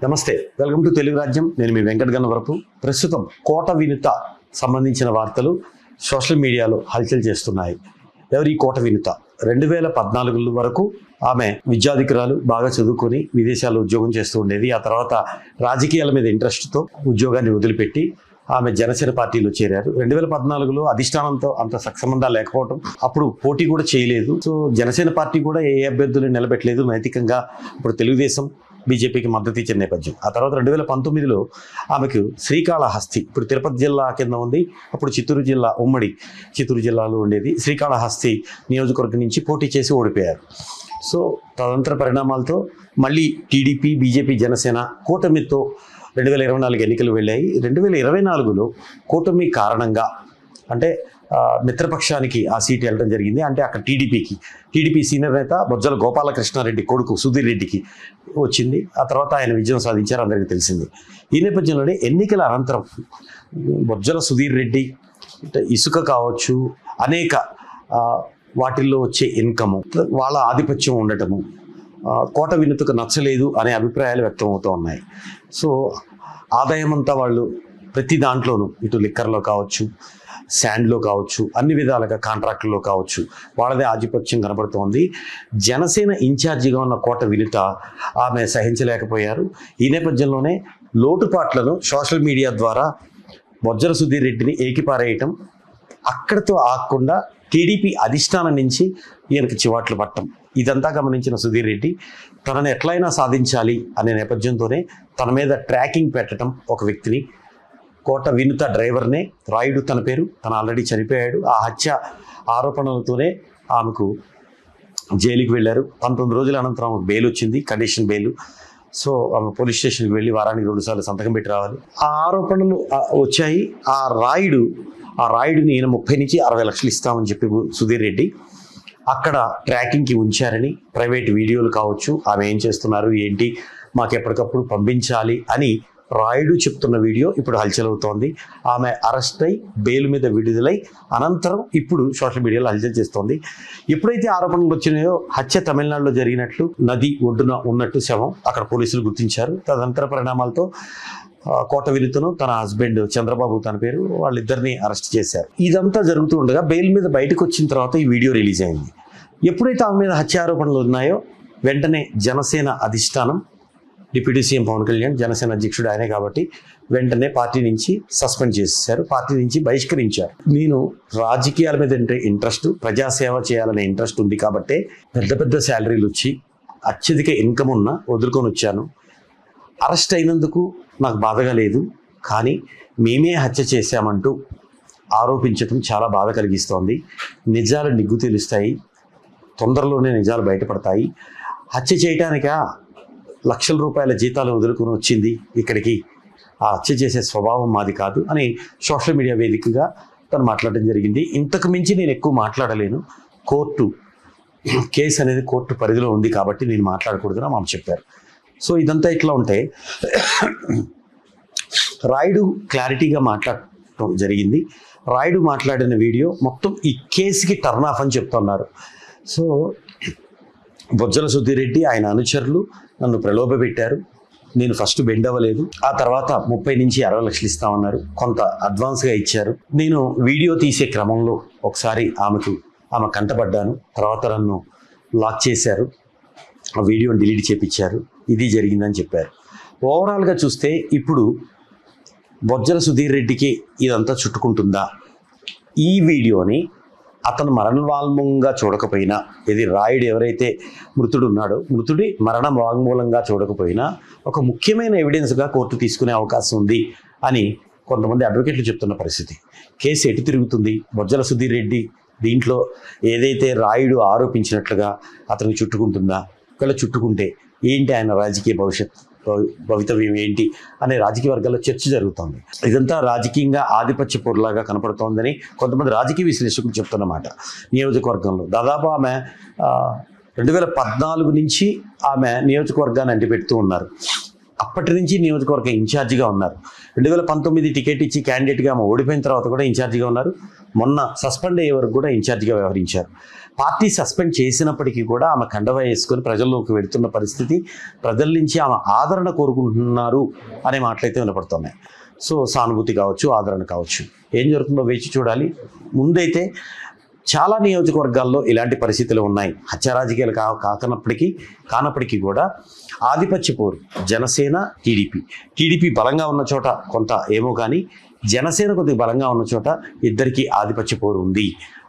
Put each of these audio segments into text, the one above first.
నమస్తే, welcome to Telugu రాజ్యం. నేను మీ వెంకట గన్నవరపు. ప్రస్తుతం కోట వినుత సంబంధించిన వార్తలు సోషల్ మీడియాలో హల్చల్ చేస్తున్నాయి. ఎవరి కోట వినుత 2014 వరకు ఆమె విద్యాధికురాలు, బాగా చదువుకొని విదేశాల్లో ఉద్యోగం చేస్తూ ఉండేది. ఆ తర్వాత రాజకీయాల మీద ఇంట్రెస్ట్తో ఉద్యోగాన్ని వదిలిపెట్టి ఆమె జనసేన పార్టీలో చేరారు. 2014లో అధిష్టానంతో అంత సత్సంబంధాలు లేకపోవడం, అప్పుడు పోటీ కూడా చేయలేదు. సో జనసేన పార్టీ కూడా ఏ అభ్యర్థులు నిలబెట్టలేదు. నైతికంగా ఇప్పుడు తెలుగుదేశం, బీజేపీకి మద్దతు ఇచ్చిన నేపథ్యం. ఆ తర్వాత 2019లో ఆమెకు శ్రీకాళహస్తి, ఇప్పుడు తిరుపతి జిల్లా కింద ఉంది, అప్పుడు చిత్తూరు జిల్లా, ఉమ్మడి చిత్తూరు జిల్లాలో ఉండేది. శ్రీకాళహస్తి నియోజకవర్గం నుంచి పోటీ చేసి ఓడిపోయారు. సో తదనంతర పరిణామాలతో మళ్ళీ టీడీపీ, బీజేపీ, జనసేన కూటమితో 2024 ఎన్నికలు వెళ్ళాయి. 2024లో కూటమి కారణంగా, అంటే మిత్రపక్షానికి ఆ సీట్ వెళ్ళడం జరిగింది. అంటే అక్కడ టీడీపీ సీనియర్ నేత బొజ్జల గోపాలకృష్ణారెడ్డి కొడుకు సుధీర్ రెడ్డికి వచ్చింది. ఆ తర్వాత ఆయన విజయం సాధించారు, అందరికీ తెలిసింది. ఈ నేపథ్యంలోనే ఎన్నికల అనంతరం బొజ్జల సుధీర్ రెడ్డి ఇసుక కావచ్చు, అనేక వాటిల్లో వచ్చే ఇన్కము, వాళ్ళ ఆధిపత్యం ఉండటము, కోట వినుతకు నచ్చలేదు అనే అభిప్రాయాలు వ్యక్తం అవుతూ ఉన్నాయి. సో ఆదాయం అంతా వాళ్ళు ప్రతి దాంట్లోనూ, ఇటు లిక్కర్లో కావచ్చు, శాండ్లో కావచ్చు, అన్ని విధాలుగా కాంట్రాక్టుల్లో కావచ్చు, వాళ్ళదే ఆధిపత్యం కనబడుతోంది. జనసేన ఇన్ఛార్జిగా ఉన్న కోట వినుత ఆమె సహించలేకపోయారు. ఈ నేపథ్యంలోనే లోటుపాట్లను సోషల్ మీడియా ద్వారా బొజ్జల సుధీర్ రెడ్డిని ఏకిపారేయటం, అక్కడితో ఆగకుండా టీడీపీ అధిష్టానం నుంచి ఈయనకి చివాట్లు పట్టడం, ఇదంతా గమనించిన సుధీర్ రెడ్డి తనని ఎట్లయినా సాధించాలి అనే నేపథ్యంతోనే తన మీద ట్రాకింగ్ పెట్టడం, ఒక వ్యక్తిని, కోట వినుత డ్రైవర్నే, రాయుడు తన పేరు, తను ఆల్రెడీ చనిపోయాడు. ఆ హత్య ఆరోపణలతోనే ఆమెకు జైలుకి వెళ్ళారు. 19 రోజుల అనంతరం ఆమెకు బెయిల్ వచ్చింది, కండిషన్ బెయిల్. సో ఆమె పోలీస్ స్టేషన్కి వెళ్ళి వారానికి 2 సార్లు సంతకం పెట్టి రావాలి. ఆ ఆరోపణలు వచ్చాయి. ఆ రాయుడిని ఈయన 30 నుంచి 60 లక్షలు ఇస్తామని చెప్పి సుధీర్ రెడ్డి అక్కడ ట్రాకింగ్కి ఉంచారని, ప్రైవేట్ వీడియోలు కావచ్చు, ఆమె ఏం చేస్తున్నారు ఏంటి మాకు ఎప్పటికప్పుడు పంపించాలి అని రాయుడు చెప్తున్న వీడియో ఇప్పుడు హల్చల్ అవుతోంది. ఆమె అరెస్ట్ అయి బెయిల్ మీద విడుదలై అనంతరం ఇప్పుడు సోషల్ మీడియాలో హల్చల్ చేస్తోంది. ఎప్పుడైతే ఆరోపణలు వచ్చినాయో, హత్య తమిళనాడులో జరిగినట్లు, నది ఒడ్డున ఉన్నట్టు శవం అక్కడ పోలీసులు గుర్తించారు. తదనంతర పరిణామాలతో కోట వినుతను, తన హస్బెండ్ చంద్రబాబు తన పేరు, వాళ్ళిద్దరిని అరెస్ట్ చేశారు. ఇదంతా జరుగుతూ ఉండగా బెయిల్ మీద బయటకు వచ్చిన తర్వాత ఈ వీడియో రిలీజ్ అయింది. ఎప్పుడైతే ఆమె మీద హత్యారోపణలు ఉన్నాయో, వెంటనే జనసేన అధిష్టానం, డిప్యూటీ సీఎం పవన్ కళ్యాణ్ జనసేన అధ్యక్షుడు ఆయనే కాబట్టి వెంటనే పార్టీ నుంచి సస్పెండ్ చేసేసారు, పార్టీ నుంచి బహిష్కరించారు. నేను రాజకీయాల మీద ఇంట్రెస్ట్, ప్రజాసేవ చేయాలనే ఇంట్రెస్ట్ ఉంది కాబట్టే పెద్ద పెద్ద శాలరీలు వచ్చి అత్యధిక ఇన్కమ్ ఉన్న వదులుకొని వచ్చాను. అరెస్ట్ అయినందుకు నాకు బాధగా లేదు, కానీ మేమే హత్య చేశామంటూ ఆరోపించడం చాలా బాధ కలిగిస్తోంది. నిజాలు నిగ్గు తెలుస్తాయి, తొందరలోనే నిజాలు బయటపడతాయి. హత్య చేయటానికా లక్షల రూపాయల జీతాలు వదులుకొని వచ్చింది ఇక్కడికి, ఆ హత్య చేసే స్వభావం మాది కాదు అని సోషల్ మీడియా వేదికగా తను మాట్లాడడం జరిగింది. ఇంతకు మించి నేను ఎక్కువ మాట్లాడలేను, కేసు అనేది కోర్టు పరిధిలో ఉంది కాబట్టి నేను మాట్లాడకూడదని మాకు చెప్పారు. సో ఇదంతా ఇట్లా ఉంటే రాయుడు క్లారిటీగా మాట్లాడటం జరిగింది. రాయుడు మాట్లాడిన వీడియో మొత్తం ఈ కేసుకి టర్న్ ఆఫ్ అని చెప్తున్నారు. సో బొజ్జల సుధీర్ రెడ్డి, ఆయన అనుచరులు నన్ను ప్రలోభపెట్టారు, నేను ఫస్ట్ బెండ్ అవ్వలేదు, ఆ తర్వాత 30 నుంచి 60 లక్షలు ఇస్తామన్నారు, కొంత అడ్వాన్స్గా ఇచ్చారు. నేను వీడియో తీసే క్రమంలో ఒకసారి ఆమె కంటపడ్డాను, తర్వాత నన్ను లాక్ చేశారు, ఆ వీడియోని డిలీట్ చేపించారు, ఇది జరిగిందని చెప్పారు. ఓవరాల్గా చూస్తే ఇప్పుడు బొజ్జల సుధీర్ రెడ్డికి ఇదంతా చుట్టుకుంటుందా? ఈ వీడియోని అతను మరణ వాంగ్మూలంగా చూడకపోయినా, ఇది రాయుడు ఎవరైతే మృతుడు ఉన్నాడో, మృతుడి మరణ వాంగ్మూలంగా చూడకపోయినా ఒక ముఖ్యమైన ఎవిడెన్స్గా కోర్టు తీసుకునే అవకాశం ఉంది అని కొంతమంది అడ్వకేట్లు చెప్తున్న పరిస్థితి. కేసు ఎటు తిరుగుతుంది? బొజ్జల సుధీర్ రెడ్డి దీంట్లో ఏదైతే రాయుడు ఆరోపించినట్లుగా అతనికి చుట్టుకుంటుందా? ఒకవేళ చుట్టుకుంటే ఏంటి ఆయన రాజకీయ భవితవ్యం ఏంటి అనే రాజకీయ వర్గాల్లో చర్చ జరుగుతోంది. ఇదంతా రాజకీయంగా ఆధిపత్య పొరలాగా కనపడుతోందని కొంతమంది రాజకీయ విశ్లేషకులు చెప్తున్నమాట. నియోజకవర్గంలో దాదాపు ఆమె 2014 నుంచి ఆమె నియోజకవర్గాన్ని అంటిపెడుతూ ఉన్నారు. అప్పటి నుంచి నియోజకవర్గ ఇన్ఛార్జిగా ఉన్నారు. 2019 టికెట్ ఇచ్చి క్యాండిడేట్గా ఆమె ఓడిపోయిన తర్వాత కూడా ఇన్ఛార్జిగా ఉన్నారు. మొన్న సస్పెండ్ అయ్యే వరకు కూడా ఇన్ఛార్జిగా వ్యవహరించారు. పార్టీ సస్పెండ్ చేసినప్పటికీ కూడా ఆమె కండవ వేసుకొని ప్రజల్లోకి వెళుతున్న పరిస్థితి, ప్రజల నుంచి ఆమె ఆదరణ కోరుకుంటున్నారు అనే మాటలైతే వినపడుతున్నాయి. సో సానుభూతి కావచ్చు, ఆదరణ కావచ్చు, ఏం జరుగుతుందో వేచి చూడాలి. ముందైతే చాలా నియోజకవర్గాల్లో ఇలాంటి పరిస్థితులు ఉన్నాయి. హత్య రాజకీయాలు కానప్పటికీ కూడా ఆధిపత్య పోరు జనసేన టీడీపీ బలంగా ఉన్న చోట కొంత ఏమో కానీ జనసేన కొద్దిగా బలంగా ఉన్న చోట ఇద్దరికీ ఆధిపత్య పోరు ఉంది.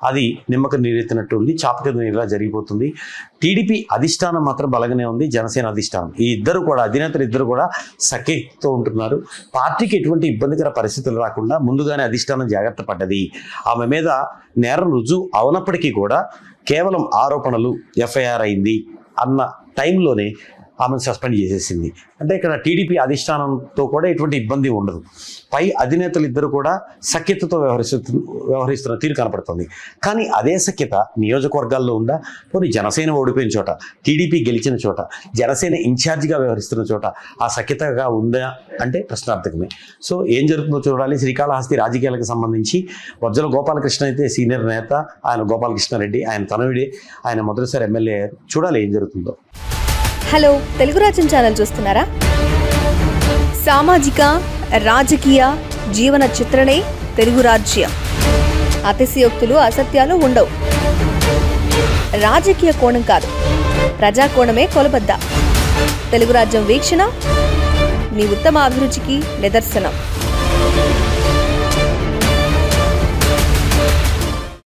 అది నిమ్మక నీరెత్తినట్టు ఉంది, చాపక నీరులా జరిగిపోతుంది. టీడీపీ అధిష్టానం మాత్రం బలంగానే ఉంది, జనసేన అధిష్టానం ఈ ఇద్దరు కూడా అధినేతలు ఇద్దరు కూడా సఖ్యతతో ఉంటున్నారు. పార్టీకి ఎటువంటి ఇబ్బందికర పరిస్థితులు రాకుండా ముందుగానే అధిష్టానం జాగ్రత్త పడ్డది. ఆమె మీద నేరం రుజువు అవనప్పటికీ కూడా కేవలం ఆరోపణలు ఎఫ్ఐఆర్ అయింది అన్న టైంలోనే ఆమెను సస్పెండ్ చేసేసింది. అంటే ఇక్కడ టీడీపీ అధిష్టానంతో కూడా ఎటువంటి ఇబ్బంది ఉండదు. పై అధినేతలు ఇద్దరు కూడా సఖ్యతతో వ్యవహరిస్తున్న తీరు కనపడుతుంది. కానీ అదే సఖ్యత నియోజకవర్గాల్లో ఉందా? పోనీ జనసేన ఓడిపోయిన చోట, టీడీపీ గెలిచిన చోట, జనసేన ఇన్ఛార్జిగా వ్యవహరిస్తున్న చోట ఆ సఖ్యతగా ఉందా అంటే ప్రశ్నార్థకమే. సో ఏం జరుగుతుందో చూడాలి. శ్రీకాళహస్తి రాజకీయాలకు సంబంధించి వజ్జల గోపాలకృష్ణ అయితే సీనియర్ నేత, ఆయన గోపాలకృష్ణారెడ్డి, ఆయన తనయుడే, ఆయన మొదటిసారి ఎమ్మెల్యే అయ్యారు. చూడాలి ఏం జరుగుతుందో. హలో, తెలుగు రాజ్యం ఛానల్ చూస్తున్నారా? సామాజిక రాజకీయ జీవన చిత్రణే తెలుగు రాజ్యం. అతిశయోక్తులు అసత్యాలు ఉండవు. రాజకీయ కోణం కాదు, ప్రజా కోణమే కొలబద్ద. తెలుగు రాజ్యం వీక్షణ నీ ఉత్తమ అభిరుచికి నిదర్శనం.